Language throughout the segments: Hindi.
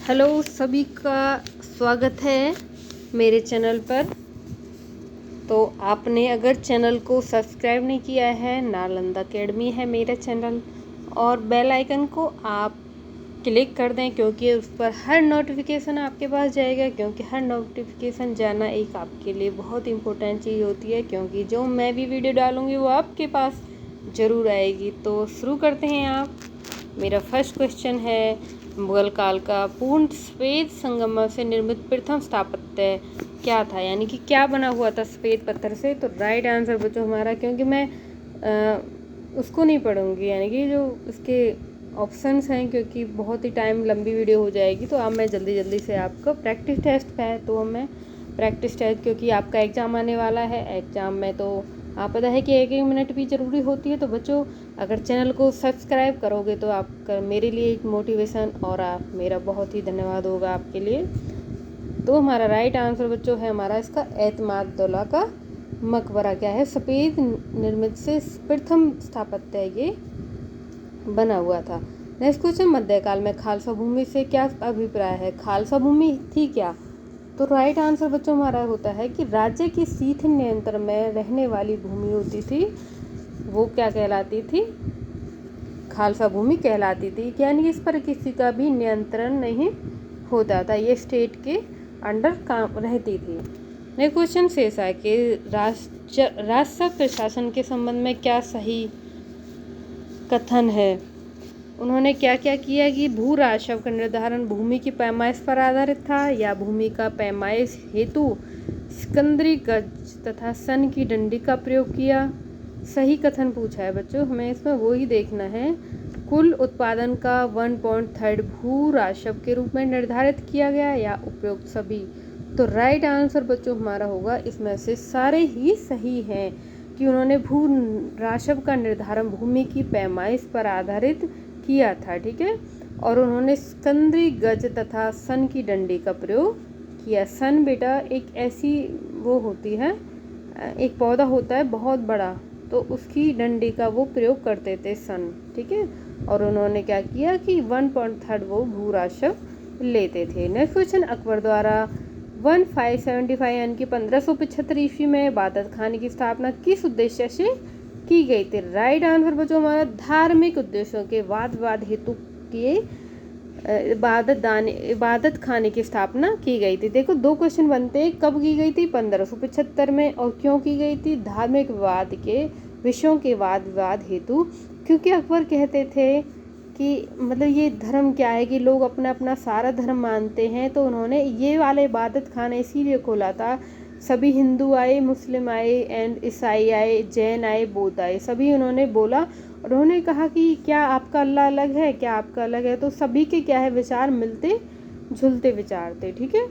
हेलो सभी का स्वागत है मेरे चैनल पर। तो आपने अगर चैनल को सब्सक्राइब नहीं किया है, नालंदा अकेडमी है मेरा चैनल, और बेल आइकन को आप क्लिक कर दें क्योंकि उस पर हर नोटिफिकेशन आपके पास जाएगा। क्योंकि हर नोटिफिकेशन जाना एक आपके लिए बहुत इम्पोर्टेंट चीज़ होती है, क्योंकि जो मैं भी वीडियो डालूँगी वो आपके पास ज़रूर आएगी। तो शुरू करते हैं आप। मेरा फर्स्ट क्वेश्चन है, मुगल काल का पूर्ण श्वेत संगमरमर से निर्मित प्रथम स्थापत्य क्या था, यानी कि क्या बना हुआ था श्वेत पत्थर से। तो राइट आंसर बच्चों हमारा, क्योंकि मैं उसको नहीं पढ़ूंगी, यानी कि जो उसके ऑप्शंस हैं, क्योंकि बहुत ही टाइम लंबी वीडियो हो जाएगी। तो अब मैं जल्दी से आपको प्रैक्टिस टेस्ट है, तो मैं प्रैक्टिस टेस्ट, क्योंकि आपका एग्ज़ाम आने वाला है। एग्ज़ाम में तो आप पता है कि एक मिनट भी ज़रूरी होती है। तो बच्चों अगर चैनल को सब्सक्राइब करोगे तो आपका मेरे लिए एक मोटिवेशन और आप मेरा बहुत ही धन्यवाद होगा आपके लिए। तो हमारा राइट आंसर बच्चों है हमारा इसका एतमादुद्दौला का मकबरा क्या है, सफ़ेद निर्मित से प्रथम स्थापत्य ये बना हुआ था। नेक्स्ट क्वेश्चन, मध्यकाल में खालसा भूमि से क्या अभिप्राय है। खालसा भूमि थी क्या। तो राइट आंसर बच्चों हमारा होता है कि राज्य की सीधे नियंत्रण में रहने वाली भूमि होती थी, वो क्या कहलाती थी, खालसा भूमि कहलाती थी। यानी इस पर किसी का भी नियंत्रण नहीं होता था, ये स्टेट के अंडर काम रहती थी। नेक्स्ट क्वेश्चन शेष है कि राजस्व प्रशासन के संबंध में क्या सही कथन है। उन्होंने क्या क्या किया कि भू राजस्व का निर्धारण भूमि की पैमाइश पर आधारित था, या भूमि का पैमाइश हेतु सिकंदरी गज तथा सन की डंडी का प्रयोग किया। सही कथन पूछा है बच्चों, हमें इसमें वो ही देखना है। कुल उत्पादन का 1/3 भू राजस्व के रूप में निर्धारित किया गया, या उपयुक्त सभी। तो राइट आंसर बच्चों हमारा होगा इसमें से सारे ही सही हैं, कि उन्होंने भू राजस्व का निर्धारण भूमि की पैमाइश पर आधारित किया था, ठीक है। और उन्होंने सिकंदरी गज तथा सन की डंडी का प्रयोग किया। सन बेटा एक ऐसी वो होती है, एक पौधा होता है बहुत बड़ा, तो उसकी डंडी का वो प्रयोग करते थे सन, ठीक है। और उन्होंने क्या किया कि 1/3 वो भू राजस्व लेते थे। नेक्स्ट क्वेश्चन, अकबर द्वारा 1575 यानी कि 1575 ईस्वी में इबादत खाने की स्थापना किस उद्देश्य से की गई थी। राइट आंसर बच्चों हमारा धार्मिक उद्देश्यों के वाद विवाद हेतु किए इबादत खाने की स्थापना की गई थी। देखो दो क्वेश्चन बनते हैं, कब की गई थी 1575 में, और क्यों की गई थी, धार्मिक विवाद के विषयों के वाद विवाद हेतु। क्योंकि अकबर कहते थे कि मतलब ये धर्म क्या है कि लोग अपना अपना सारा धर्म मानते हैं, तो उन्होंने ये वाला इबादत खाना इसीलिए खोला था। सभी हिंदू आए, मुस्लिम आए एंड ईसाई आए, जैन आए, बौद्ध आए, सभी उन्होंने बोला। और उन्होंने कहा कि क्या आपका अल्लाह अलग है, क्या आपका अलग है। तो सभी के क्या है विचार मिलते जुलते विचार थे, ठीक है।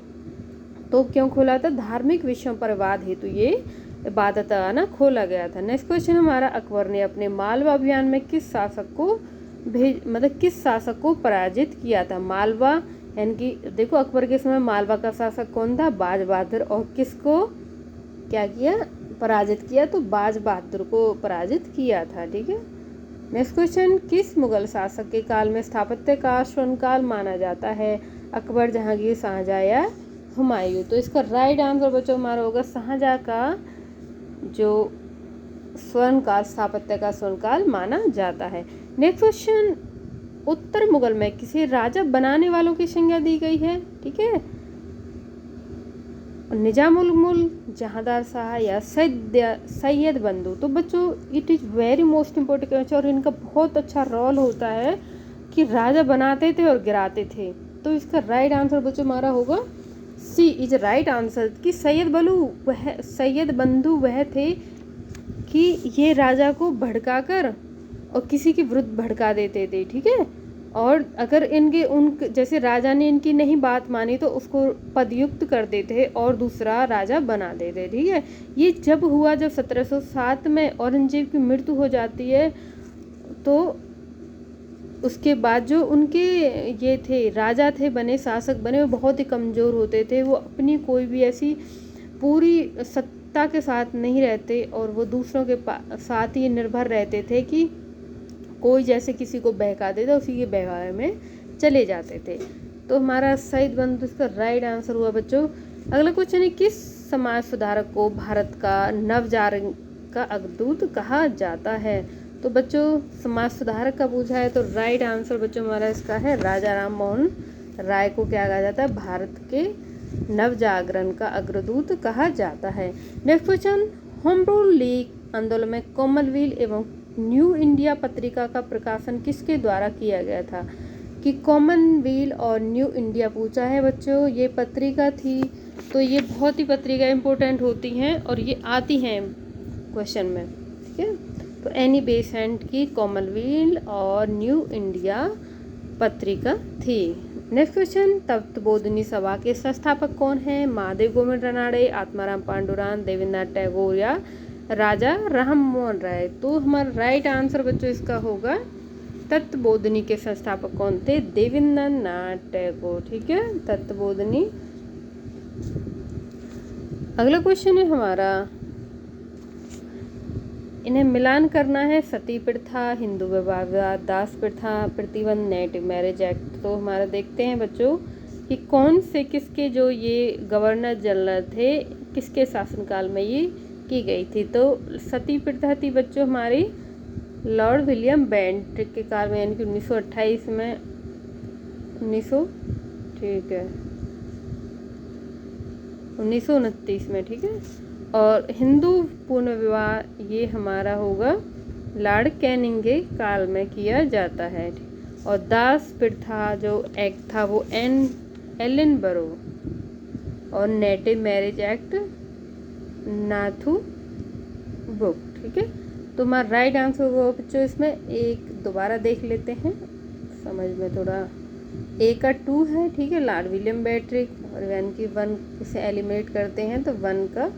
तो क्यों खोला था, धार्मिक विषयों पर वाद हेतु ये इबादत खाना खोला गया था। नेक्स्ट क्वेश्चन हमारा, अकबर ने अपने मालवा अभियान में किस शासक को किस शासक को पराजित किया था। मालवा यानी कि देखो अकबर के समय मालवा का शासक कौन था, बाज बहादुर। और किसको क्या किया, पराजित किया, तो बाज बहादुर को पराजित किया था, ठीक है। नेक्स्ट क्वेश्चन, किस मुगल शासक के काल में स्थापत्य का स्वर्णकाल माना जाता है। अकबर, जहांगीर, शाहजहां या हुमायूं। तो इसका राइट आंसर बच्चों हमारा होगा शाहजहां का जो स्वर्णकाल, स्थापत्य का स्वर्णकाल माना जाता है। नेक्स्ट क्वेश्चन, उत्तर मुगल में किसी राजा बनाने वालों की संज्ञा दी गई है, ठीक है। निजामुल मुल्क, जहांदार शाह या सैयद बंधु। तो बच्चों it is very most important question, और इनका बहुत अच्छा रोल होता है कि राजा बनाते थे और गिराते थे। तो इसका राइट आंसर बच्चों हमारा होगा सी इज राइट आंसर, कि सैयद बंधु वह थे कि ये राजा को भड़काकर और किसी के विरुद्ध भड़का देते थे, ठीक है। और अगर जैसे राजा ने इनकी नहीं बात मानी तो उसको पदयुक्त कर देते और दूसरा राजा बना देते, ठीक है। ये जब हुआ जब 1707 में औरंगजेब की मृत्यु हो जाती है, तो उसके बाद जो उनके ये थे राजा थे बने, शासक बने, वो बहुत ही कमज़ोर होते थे। वो अपनी कोई भी ऐसी पूरी सत्ता के साथ नहीं रहते, और वो दूसरों के साथ ही निर्भर रहते थे कि कोई जैसे किसी को बहका देता उसी के बहकावे में चले जाते थे। तो हमारा शहीद बंधु इसका राइट आंसर हुआ बच्चों। अगला क्वेश्चन है, किस समाज सुधारक को भारत का नवजागरण का अग्रदूत कहा जाता है? तो बच्चों समाज सुधारक का पूछा है, तो राइट आंसर बच्चों हमारा इसका है राजा राम मोहन राय को क्या कहा जाता है? भारत के नवजागरण का अग्रदूत कहा जाता है। Next question, home rule league आंदोलन में कॉमनवेल्थ एवं न्यू इंडिया पत्रिका का प्रकाशन किसके द्वारा किया गया था? कि कॉमनवेल्थ और न्यू इंडिया पूछा है बच्चों, ये पत्रिका थी। तो ये बहुत ही पत्रिका इंपॉर्टेंट होती हैं और ये आती हैं क्वेश्चन में, ठीक है। तो एनी बेसेंट की कॉमनवेल्थ और न्यू इंडिया पत्रिका थी। नेक्स्ट क्वेश्चन, तत्वबोधिनी सभा के संस्थापक कौन हैं? महादेव गोविंद रानड़े, आत्माराम पांडुरंग, देवेंद्रनाथ टैगोर या राजा राममोहन राय? तो हमारा राइट आंसर बच्चों इसका होगा तत्वबोधिनी के संस्थापक कौन थे? देवेंद्रनाथ टैगोर, ठीक है, तत्वबोधिनी। अगला क्वेश्चन है हमारा, इन्हें मिलान करना है सती प्रथा, हिंदू विवाह विवाद, दास प्रथा, प्रतिबंध, नेटिव मैरिज एक्ट। तो हमारा देखते हैं बच्चों कि कौन से किसके जो ये गवर्नर जनरल थे, किसके शासनकाल में ये की गई थी? तो सती प्रथा थी बच्चों हमारी लॉर्ड विलियम बेंटिक के काल में, यानी कि 1928 में 1929 में, ठीक है। और हिंदू पूर्ण विवाह ये हमारा होगा लॉर्ड कैनिंग के काल में किया जाता है। और दास प्रथा जो एक्ट था वो एलन बरो, और native marriage act Nathu book, ठीक है। तो हमारा राइट आंसर होगा बच्चों इसमें, एक दोबारा देख लेते हैं समझ में थोड़ा। ए का 2 है, ठीक है, लॉर्ड विलियम बेंटिक, और यानी कि 1 इसे एलिमिनेट करते हैं तो 1 का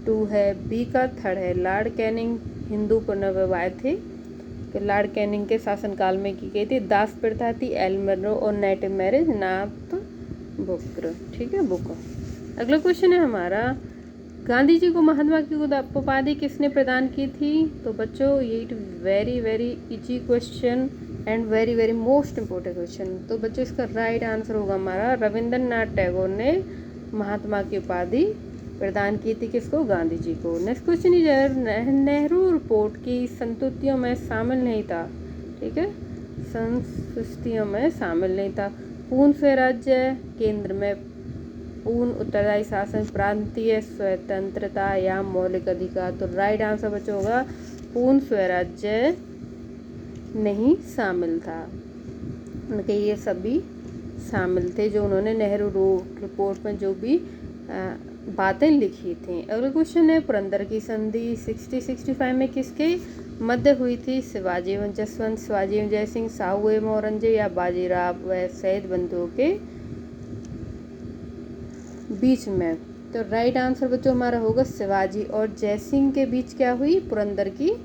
2 है। बी का 3 है, लॉर्ड कैनिंग, हिंदू पुनर्विवाह थे कि लॉर्ड कैनिंग के शासनकाल में की गई थी। दास प्रथा थी एल्मरो, और नेटिव मैरिज नाथ बुक्र, ठीक है, बुक। अगला क्वेश्चन है हमारा, गांधी जी को महात्मा की उपाधि किसने प्रदान की थी? तो बच्चों ये very very easy question and very very most important question. तो बच्चों इसका राइट आंसर होगा हमारा रविंद्रनाथ टैगोर ने महात्मा की उपाधि प्रदान की थी, किसको? गांधी जी को। Next question is, Nehru report की संतुष्टियों में शामिल नहीं था, ठीक है, संतुष्टियों में शामिल नहीं था। पूर्ण स्वराज्य, केंद्र में पूर्ण उत्तरदायी शासन, प्रांतीय स्वतंत्रता या मौलिक अधिकार? तो राइट आंसर बच्चों होगा पूर्ण स्वराज्य नहीं शामिल था, उनके ये सभी शामिल थे जो उन्होंने नेहरू रिपोर्ट में जो भी बातें लिखी थी। अगला क्वेश्चन है, पुरंदर की संधि 60-65 में किसके मध्य हुई थी? शिवाजी एवं जसवंत, शिवाजी एवं जय सिंह, साहू एवं औरंगजेब या बाजीराव व शहीद बंधुओं के बीच में? तो राइट आंसर बच्चों हमारा होगा शिवाजी और जय सिंह के बीच क्या हुई? पुरंदर की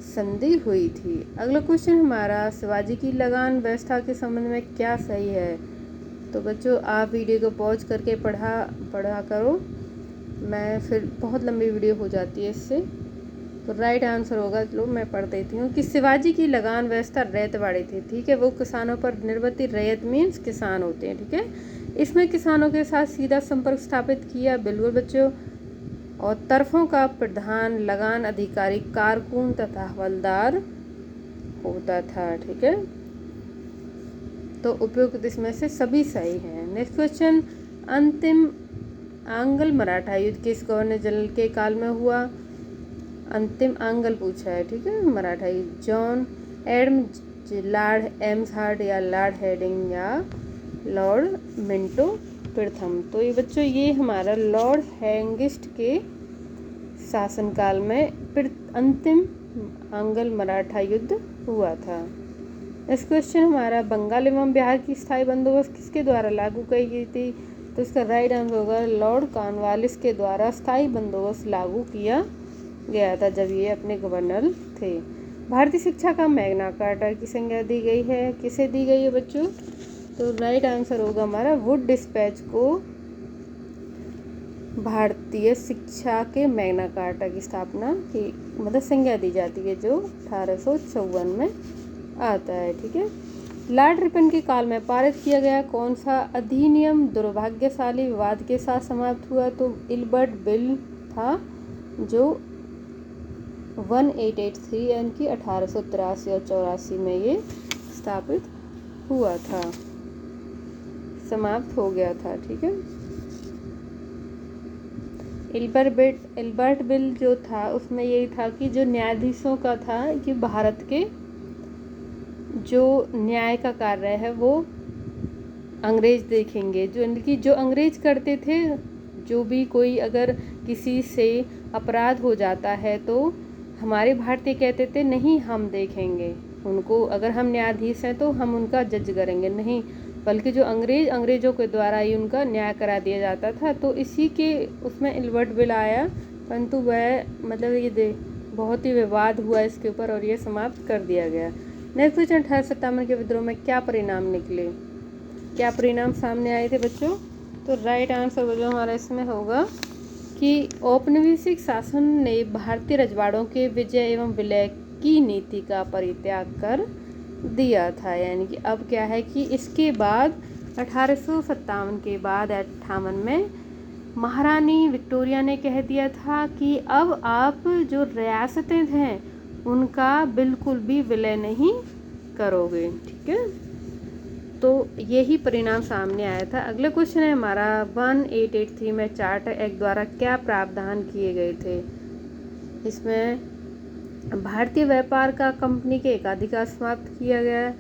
संधि हुई थी। अगला क्वेश्चन हमारा, शिवाजी की लगान व्यवस्था के संबंध में क्या सही है? तो बच्चों आप वीडियो को पॉज करके पढ़ा करो, मैं फिर बहुत लंबी वीडियो हो जाती है इससे। तो राइट आंसर होगा, चलो मैं पढ़ देती हूँ, कि शिवाजी की लगान व्यवस्था रैयतवाड़ी थी, ठीक है, वो किसानों पर निर्भर थी। रैयत मीन्स किसान होते हैं, ठीक है। इसमें किसानों के साथ सीधा संपर्क स्थापित किया, बिल्कुल बच्चों। और तरफों का प्रधान लगान अधिकारी कारकुन तथा हवलदार होता था, ठीक है। तो उपयुक्त इसमें से सभी सही हैं। नेक्स्ट क्वेश्चन, अंतिम आंग्ल मराठा युद्ध किस गवर्नर जनरल के काल में हुआ? अंतिम आंग्ल पूछा है, ठीक है, मराठा युद्ध जॉन एडम्स, लॉर्ड एम्सहर्स्ट या लॉर्ड हेडिंग या लॉर्ड मिंटो प्रथम? तो ये बच्चों ये हमारा लॉर्ड हैंगिस्ट के शासनकाल में अंतिम आंग्ल मराठा युद्ध हुआ था। इस क्वेश्चन हमारा, बंगाल एवं बिहार की स्थायी बंदोबस्त किसके द्वारा लागू की गई थी? तो इसका राइट आंसर होगा लॉर्ड कॉर्नवालिस के द्वारा स्थायी बंदोबस्त लागू किया गया था जब ये अपने गवर्नर थे। भारतीय शिक्षा का मैग्ना कार्टा की संज्ञा दी गई है, किसे दी गई है बच्चों? तो राइट आंसर होगा हमारा वुड डिस्पैच को भारतीय शिक्षा के मैग्ना कार्टा की स्थापना की मतलब संज्ञा दी जाती है, जो 1854 में आता है, ठीक है। लॉर्ड रिपन के काल में पारित किया गया कौन सा अधिनियम दुर्भाग्यशाली विवाद के साथ समाप्त हुआ? तो इल्बर्ट बिल था, जो 1883 यानी कि 1883 और 84 में ये स्थापित हुआ था, समाप्त हो गया था। ठीक है, इल्बर्ट बिल जो था उसमें यही था कि जो न्यायाधीशों का था कि भारत के जो न्याय का कार्य है वो अंग्रेज देखेंगे, जो अंग्रेज करते थे। जो भी कोई अगर किसी से अपराध हो जाता है तो हमारे भारतीय कहते थे नहीं, हम देखेंगे उनको, अगर हम न्यायाधीश हैं तो हम उनका जज करेंगे, नहीं, बल्कि जो अंग्रेजों के द्वारा ही उनका न्याय करा दिया जाता था। तो इसी के उसमें इल्बर्ट बिल आया, परंतु वह मतलब ये बहुत ही विवाद हुआ इसके ऊपर और ये समाप्त कर दिया गया। नेक्स्ट क्वेश्चन, 1857 के विद्रोह में क्या परिणाम निकले, क्या परिणाम सामने आए थे बच्चों? तो राइट आंसर बच्चों हमारा इसमें होगा कि औपनिवेशिक शासन ने भारतीय रजवाड़ों के विजय एवं विलय की नीति का परित्याग कर दिया था। यानी कि अब क्या है कि इसके बाद 1857 के बाद 58 में महारानी विक्टोरिया ने कह दिया था कि अब आप जो रियासतें हैं उनका बिल्कुल भी विलय नहीं करोगे। ठीक है, तो यही परिणाम सामने आया था। अगला क्वेश्चन है हमारा 1883 में चार्टर एक्ट द्वारा क्या प्रावधान किए गए थे? इसमें भारतीय व्यापार का कंपनी के एकाधिकार समाप्त किया गया,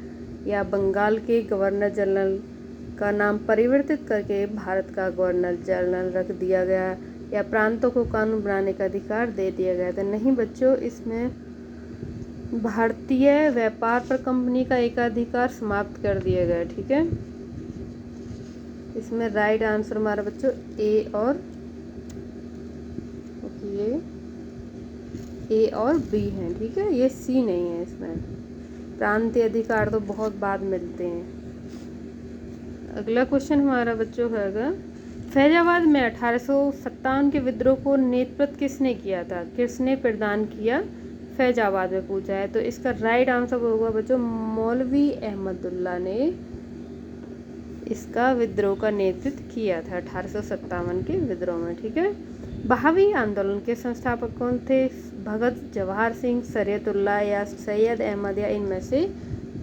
या बंगाल के गवर्नर जनरल का नाम परिवर्तित करके भारत का गवर्नर जनरल रख दिया गया, या प्रांतों को कानून बनाने का अधिकार दे दिया गया था? नहीं बच्चों, इसमें भारतीय व्यापार पर कंपनी का एकाधिकार समाप्त कर दिया गया। ठीक है, इसमें राइट आंसर हमारा बच्चों ए और बी है। ठीक है, ये सी नहीं है। इसमें प्रांतीय अधिकार तो बहुत बाद मिलते हैं। अगला क्वेश्चन हमारा बच्चों है फैजाबाद में 1857 के विद्रोह को नेतृत्व किसने किया था? किसने प्रदान किया? फैजाबाद में पूछा है। तो इसका राइट आंसर होगा बच्चों मौलवी अहमदुल्ला ने इसका विद्रोह का नेतृत्व किया था 1857 के विद्रोह में। ठीक है, बहावी आंदोलन के संस्थापक कौन थे? भगत जवाहर सिंह, शरीयतुल्लाह या सैयद अहमद, या इनमें से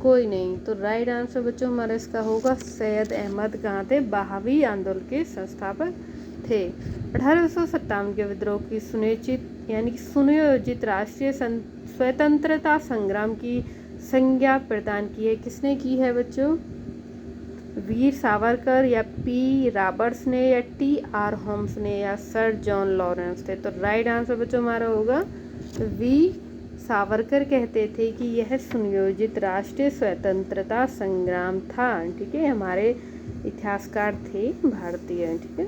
कोई नहीं? तो राइट आंसर बच्चों हमारा इसका होगा सैयद अहमद। कहाँ थे? बहावी आंदोलन के संस्थापक थे। 1857 के विद्रोह की सुनियोजित राष्ट्रीय स्वतंत्रता संग्राम की संज्ञा प्रदान की है किसने की है बच्चों? वीर सावरकर, या पी रॉबर्ट्स ने, या टी आर होम्स ने, या सर जॉन लॉरेंस थे? तो राइट आंसर बच्चों हमारा होगा वी सावरकर कहते थे कि यह सुनियोजित राष्ट्रीय स्वतंत्रता संग्राम था। ठीक है, हमारे इतिहासकार थे भारतीय। ठीक है,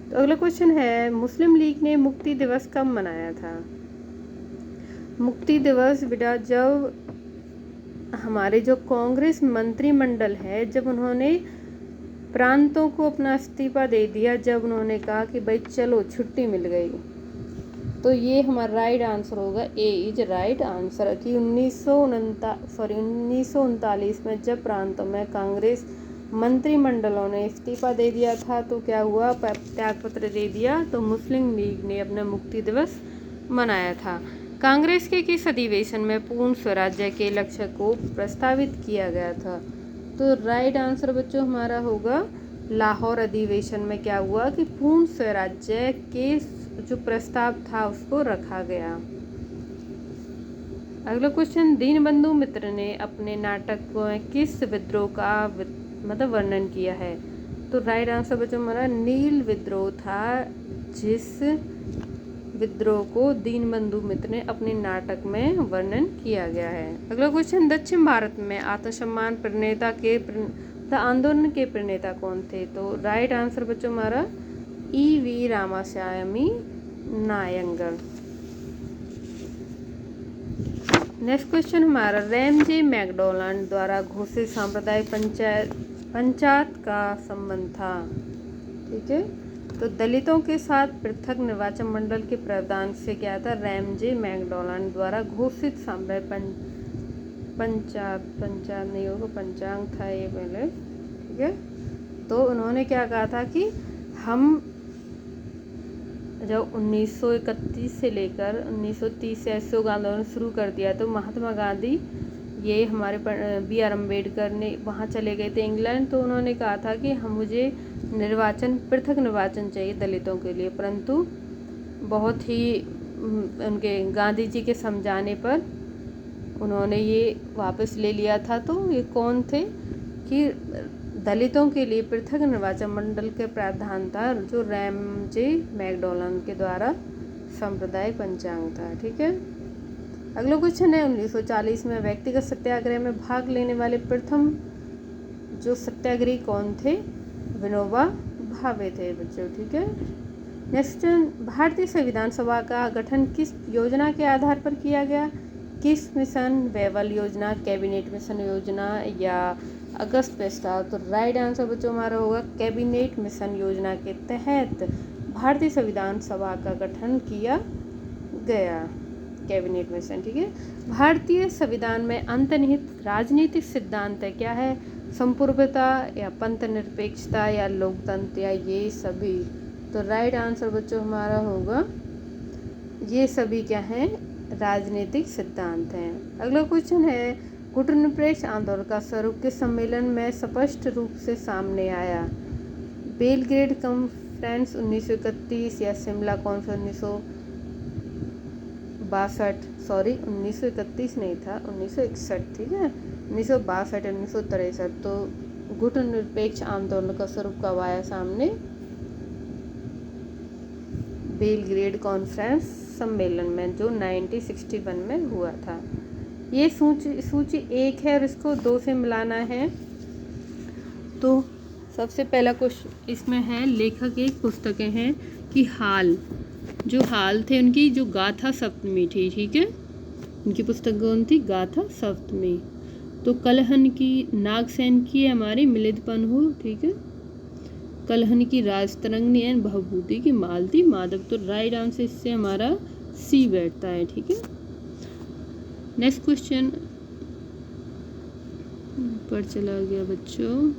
तो अगला क्वेश्चन है मुस्लिम लीग ने मुक्ति दिवस कब मनाया था? मुक्ति दिवस बेटा जब हमारे जो कांग्रेस मंत्रिमंडल है, जब उन्होंने प्रांतों को अपना इस्तीफा दे दिया, जब उन्होंने कहा कि भाई चलो छुट्टी मिल गई, तो ये हमारा राइट आंसर होगा ए इज राइट आंसर कि 1939 में जब प्रांतों में कांग्रेस मंत्रिमंडलों ने इस्तीफा दे दिया था तो क्या हुआ? त्यागपत्र दे दिया, तो मुस्लिम लीग ने अपना मुक्ति दिवस मनाया था। कांग्रेस के किस अधिवेशन में पूर्ण स्वराज्य के लक्ष्य को प्रस्तावित किया गया था? तो राइट आंसर बच्चों हमारा होगा लाहौर अधिवेशन में क्या हुआ कि पूर्ण स्वराज्य के जो प्रस्ताव था उसको रखा गया। अगला क्वेश्चन, दीनबंधु मित्र ने अपने नाटक में किस विद्रोह का वर्णन किया है? तो राइट आंसर बच्चों हमारा नील विद्रोह था, जिस विद्रोह को दीनबंधु मित्र ने अपने नाटक में वर्णन किया गया है। अगला क्वेश्चन, दक्षिण भारत में आत्मसम्मान प्रणेता के आंदोलन के प्रणेता कौन थे? तो राइट आंसर बच्चों हमारा E V Ramaswamy Naicker. Next question हमारा रैमजे मैकडॉनल्ड द्वारा घोषित सांप्रदायिक पंचायत का संबंध था। ठीक है, तो दलितों के साथ पृथक निर्वाचन मंडल के प्रावधान से क्या था? रैमजे मैकडॉनल्ड द्वारा घोषित सांप्रदायिक पंचांग नहीं होगा, पंचांग था ये पहले, ठीक है। तो उन्होंने क्या कहा था कि हम जब 1931 से लेकर 1930 से असहयोग आंदोलन शुरू कर दिया, तो महात्मा गांधी ये हमारे BR अम्बेडकर ने वहाँ चले गए थे इंग्लैंड। तो उन्होंने कहा था कि मुझे पृथक निर्वाचन चाहिए दलितों के लिए, परंतु बहुत ही उनके गांधी जी के समझाने पर उन्होंने ये वापस ले लिया था। तो ये कौन थे कि दलितों के लिए पृथक निर्वाचन मंडल के प्रावधान था, जो रैमजे मैकडॉनल्ड के द्वारा सांप्रदायिक पंचांग था, ठीक है। अगला क्वेश्चन है 1940 में व्यक्तिगत सत्याग्रह में भाग लेने वाले प्रथम जो सत्याग्रही कौन थे? विनोबा भावे थे बच्चों, ठीक है। नेक्स्ट, भारतीय संविधान सभा का गठन किस योजना के आधार पर किया गया? किस मिशन? वेवल योजना, कैबिनेट मिशन योजना या अगस्त प्रस्ताव? तो राइट आंसर बच्चों हमारा होगा कैबिनेट मिशन योजना के तहत भारतीय संविधान सभा का गठन किया गया, कैबिनेट मिशन, ठीक है। भारतीय संविधान में अंतर्निहित राजनीतिक सिद्धांत है, क्या है? संप्रभुता या पंथ निरपेक्षता या लोकतंत्र या ये सभी? तो राइट आंसर बच्चों हमारा होगा ये सभी क्या हैं? राजनीतिक सिद्धांत हैं। अगला क्वेश्चन है गुटनिरपेक्ष आंदोलन का स्वरूप किस सम्मेलन में स्पष्ट रूप से सामने आया? बेलग्रेड कॉन्फ्रेंस 1931 या शिमला कॉन्फ्रेंस 1931 नहीं था, 1961, ठीक है, 1962 1963। तो गुटनिरपेक्ष आंदोलन का स्वरूप कब आया सामने? बेलग्रेड कॉन्फ्रेंस सम्मेलन में, जो 1961 में हुआ था। ये सूची 1 है और इसको 2 से मिलाना है। तो सबसे पहला क्वेश्चन इसमें है, लेखक एक पुस्तकें हैं कि हाल थे उनकी जो गाथा सप्तमी थी, ठीक है, उनकी पुस्तक कौन थी? गाथा सप्तमी। तो कलहन की नागसेन की हमारी मिलितपन हो, ठीक है। कलहन की राजतरंगिणी एंड भवभूति की मालती माधव। तो राइट आंसर इससे हमारा सी बैठता है, ठीक है। नेक्स्ट क्वेश्चन पर चला गया बच्चों।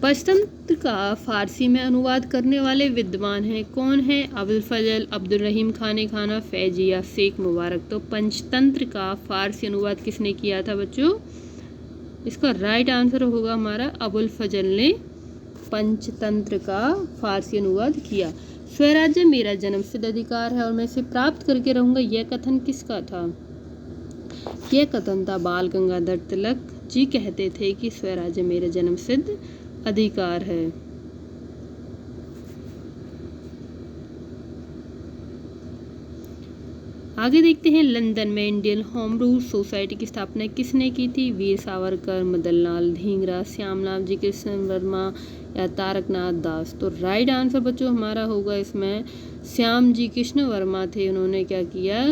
पंचतंत्र का फारसी में अनुवाद करने वाले विद्वान हैं, कौन है? अबुल फजल, अब्दुल रहीम खान खाना, फैजी या शेख मुबारक। तो पंचतंत्र का फारसी अनुवाद किसने किया था बच्चों? इसका राइट आंसर होगा हमारा अबुल फजल ने पंचतंत्र का फारसी अनुवाद किया। स्वराज्य मेरा जन्मसिद्ध अधिकार है और मैं इसे प्राप्त करके रहूंगा, यह कथन किसका था? यह कथन था बाल गंगाधर तिलक जी कहते थे कि स्वराज्य मेरा जन्मसिद्ध अधिकार है। आगे देखते हैं, लंदन में इंडियन होम रूल सोसाइटी की स्थापना किसने की थी? वीर सावरकर, मदनलाल धिंगरा, श्यामलाल जी कृष्ण वर्मा या तारकनाथ दास। तो राइट आंसर बच्चों हमारा होगा इसमें श्याम जी कृष्ण वर्मा थे। उन्होंने क्या किया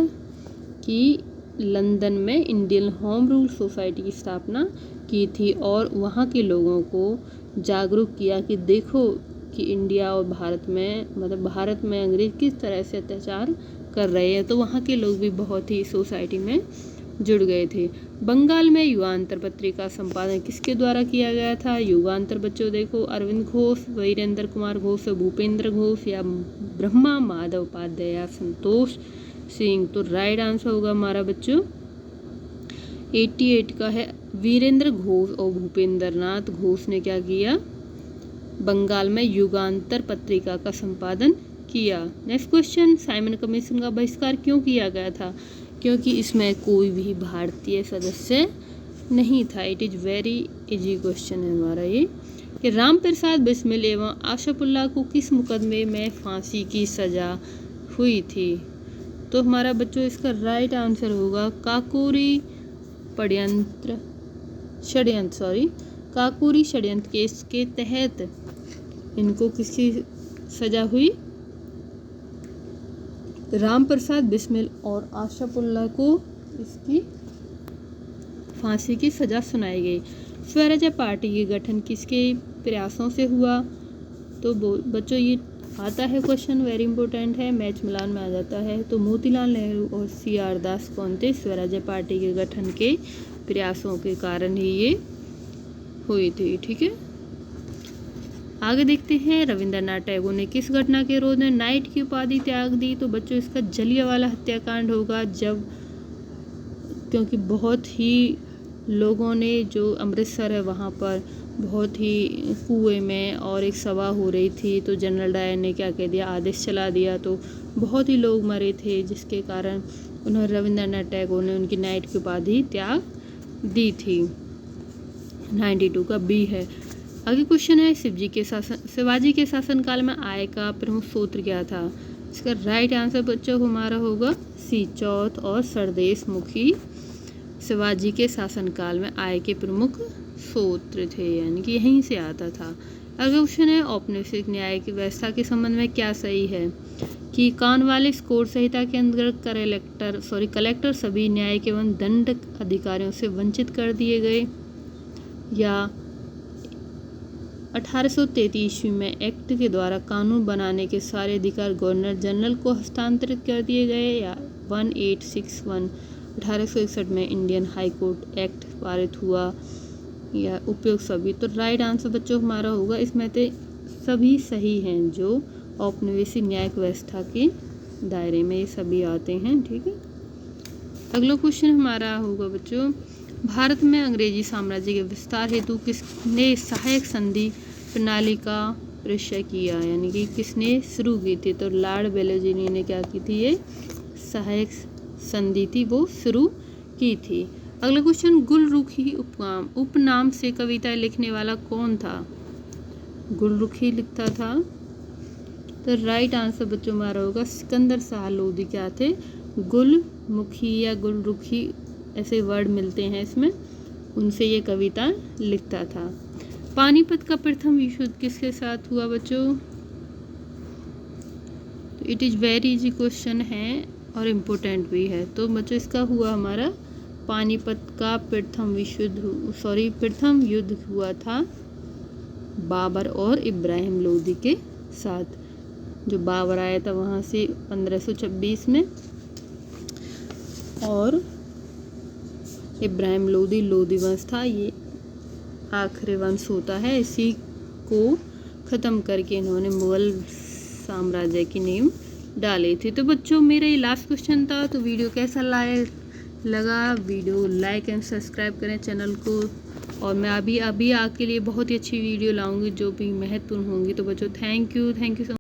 कि लंदन में इंडियन होम रूल सोसाइटी की स्थापना की थी और वहाँ के लोगों को जागरूक किया कि देखो कि इंडिया और भारत में, मतलब भारत में अंग्रेज किस तरह से अत्याचार कर रहे हैं। तो वहाँ के लोग भी बहुत ही सोसाइटी में जुड़ गए थे। बंगाल में युगांतर पत्रिका संपादन किसके द्वारा किया गया था? युगांतर बच्चों देखो अरविंद घोष, वीरेंद्र कुमार घोष, भूपेंद्र घोष या ब्रह्मा माधव उपाध्याय या संतोष सिंह। तो राइट आंसर होगा हमारा बच्चों 88 का है वीरेंद्र घोष और भूपेंद्र नाथ घोष ने क्या किया? बंगाल में युगांतर पत्रिका का संपादन किया। नेक्स्ट क्वेश्चन, साइमन कमीशन का बहिष्कार क्यों किया गया था? क्योंकि इसमें कोई भी भारतीय सदस्य नहीं था। It is very easy question है हमारा ये कि राम प्रसाद बिस्मिल एवं आशफुल्लाह को किस मुकदमे में फांसी की सजा हुई थी? तो हमारा बच्चों इसका राइट आंसर होगा काकोरी षड्यंत्र केस के तहत इनको किसकी सजा हुई? राम प्रसाद बिस्मिल और आशफुल्लाह को इसकी फांसी की सजा सुनाई गई। स्वराज्य पार्टी के गठन किसके प्रयासों से हुआ? तो बच्चों ये आता है क्वेश्चन, वेरी इंपॉर्टेंट है, मैच मिलान में आ जाता है। तो मोतीलाल नेहरू और CR दास कौन थे? स्वराज्य पार्टी के गठन के प्रयासों के कारण ही ये हुई थी। ठीक है, आगे देखते हैं। रविंद्रनाथ टैगोर ने किस घटना के विरोध में नाइट की उपाधि त्याग दी? तो बच्चों इसका जलियांवाला हत्याकांड होगा, जब क्योंकि बहुत ही लोगों ने, जो अमृतसर है वहाँ पर बहुत ही कुएं में और एक सभा हो रही थी, तो जनरल डायर ने क्या कह दिया, आदेश चला दिया, तो बहुत ही लोग मरे थे, जिसके कारण उन्होंने रविंद्रनाथ टैगोर ने उनकी नाइट की उपाधि त्याग दी थी। 92 का बी है। आगे क्वेश्चन है, शिवाजी के शासनकाल में आय का प्रमुख स्रोत क्या था? इसका राइट आंसर बच्चों हमारा होगा सी, चौथ और सरदेश मुखी शिवाजी के शासनकाल में आय के प्रमुख स्रोत थे, यानी कि यहीं से आता था। अगला क्वेश्चन है, औपनिवेशिक न्याय की व्यवस्था के संबंध में क्या सही है? कि कॉर्नवालिस कोड संहिता के अंतर्गत कलेक्टर सभी न्यायिक एवं दंड अधिकारियों से वंचित कर दिए गए, या 1833 ईस्वी में एक्ट के द्वारा कानून बनाने के सारे अधिकार गवर्नर जनरल को हस्तांतरित कर दिए गए, या 1861 1861 में इंडियन हाई कोर्ट एक्ट पारित हुआ, या उपयोग सभी। तो राइट आंसर बच्चों हमारा होगा, इसमें से सभी सही हैं, जो औपनिवेशिक न्यायिक व्यवस्था के दायरे में ये सभी आते हैं। ठीक है, अगला क्वेश्चन हमारा होगा बच्चों, भारत में अंग्रेजी साम्राज्य के विस्तार हेतु किसने सहायक संधि प्रणाली का परिचय किया, यानी कि किसने शुरू की थी? तो लॉर्ड वेलोजिनी ने क्या की थी, ये सहायक संधि थी वो शुरू की थी। अगला क्वेश्चन, गुलरुखी उपनाम से कविता लिखने वाला कौन था? गुलरुखी लिखता था। तो राइट आंसर बच्चों हमारा होगा सिकंदर शाह लोधी क्या थे? गुलमुखी या गुलरुखी ऐसे वर्ड मिलते हैं इसमें, उनसे ये कविता लिखता था। पानीपत का प्रथम विश्व युद्ध किसके साथ हुआ बच्चों? तो it is very easy question है और इम्पोर्टेंट भी है। तो बच्चों इसका हुआ हमारा पानीपत का प्रथम युद्ध हुआ था बाबर और इब्राहिम लोदी के साथ। जो बाबर आया था वहाँ से 1526 में, और इब्राहिम लोदी वंश था, ये आखिरी वंश होता है, इसी को ख़त्म करके इन्होंने मुग़ल साम्राज्य की नींव डाली थी। तो बच्चों मेरा ये लास्ट क्वेश्चन था। तो वीडियो कैसा लगा, वीडियो लाइक एंड सब्सक्राइब करें चैनल को, और मैं अभी आपके लिए बहुत ही अच्छी वीडियो लाऊंगी जो भी महत्वपूर्ण होंगी। तो बच्चों थैंक यू सो